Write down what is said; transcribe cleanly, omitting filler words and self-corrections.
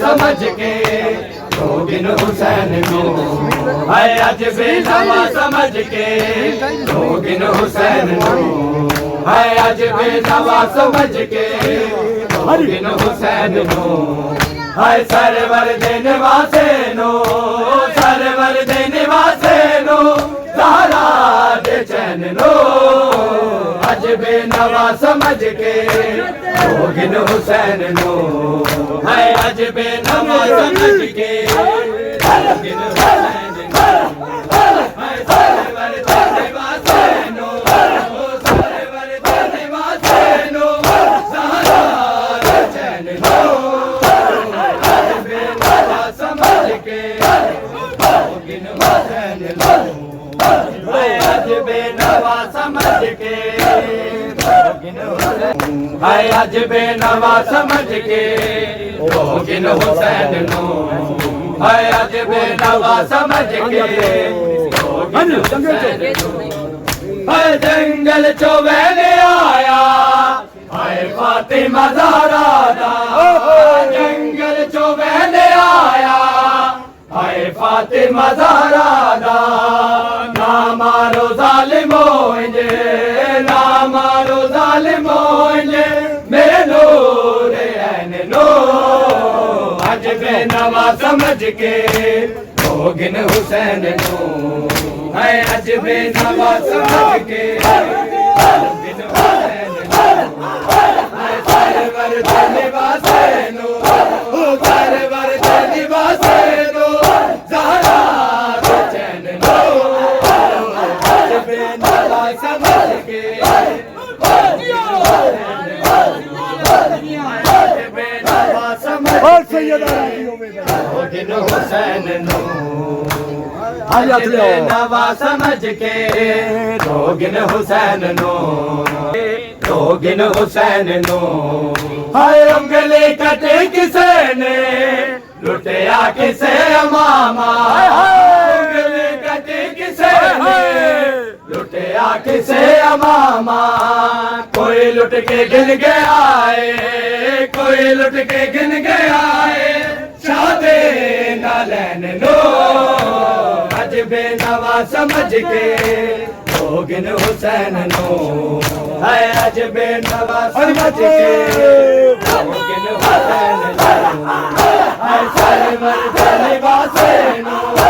समझ के जोगिन हुसैन नो हाय अज बेनवा समझ के जोगिन हुसैन नो हाय अज बेनवा समझ के जोगिन हुसैन नो हाय सरवर देने वासे नो सरवर देने वासे नो ज़हरा दे चैन नो अज बेनवा समझ के जोगिन हुसैन नो हाय अज बेनवा समझ के जोगिन हुसैन नो हाय सरवर देने वासे नो सरवर देने वासे नो ज़हरा दे चैन नो अज बेनवा समझ के जोगिन हुसैन नो हाय अज बेनवा समझ के हाय अज बेनवा समझ के जोगिन हुसैन नो हाय अज बेनवा समझ के जोगिन हुसैन नो हाय जंगल चो वैने आया हाय फातिमा ज़हरा दा जंगल चो वैने आया हाय फातिमा ज़हरा दा ना मारो ज़ालिमो इंजे ना मारो ज़ालिमो इंजे मेरे नूर ऐन नो अज बेनवा समझ के जोगिन हुसैन नो हाय अज बेनवा समझ के जोगिन हुसैन नो हाय सरवर देने वासे नो सरवर देने वासे नो ज़हरा दे चैन नो अज बेनवा समझ के जोगिन हुसैन नो बेनवा समझ के जोगिन हुसैन नो जोगिन हुसैन नो हाय उंगली कटे किसे ने लुटिया किसे अमामा उंगली कटे किसे ने लुटिया किसे अमामा कोई लुट के गिन गया है कोई लुट के गिन गया है शादे ना लैन नो अज बेनवा समझ के जोगिन हुसैन नो हाय अज बेनवा समझ के जोगिन हुसैन नो हाय सरवर देने वासे नो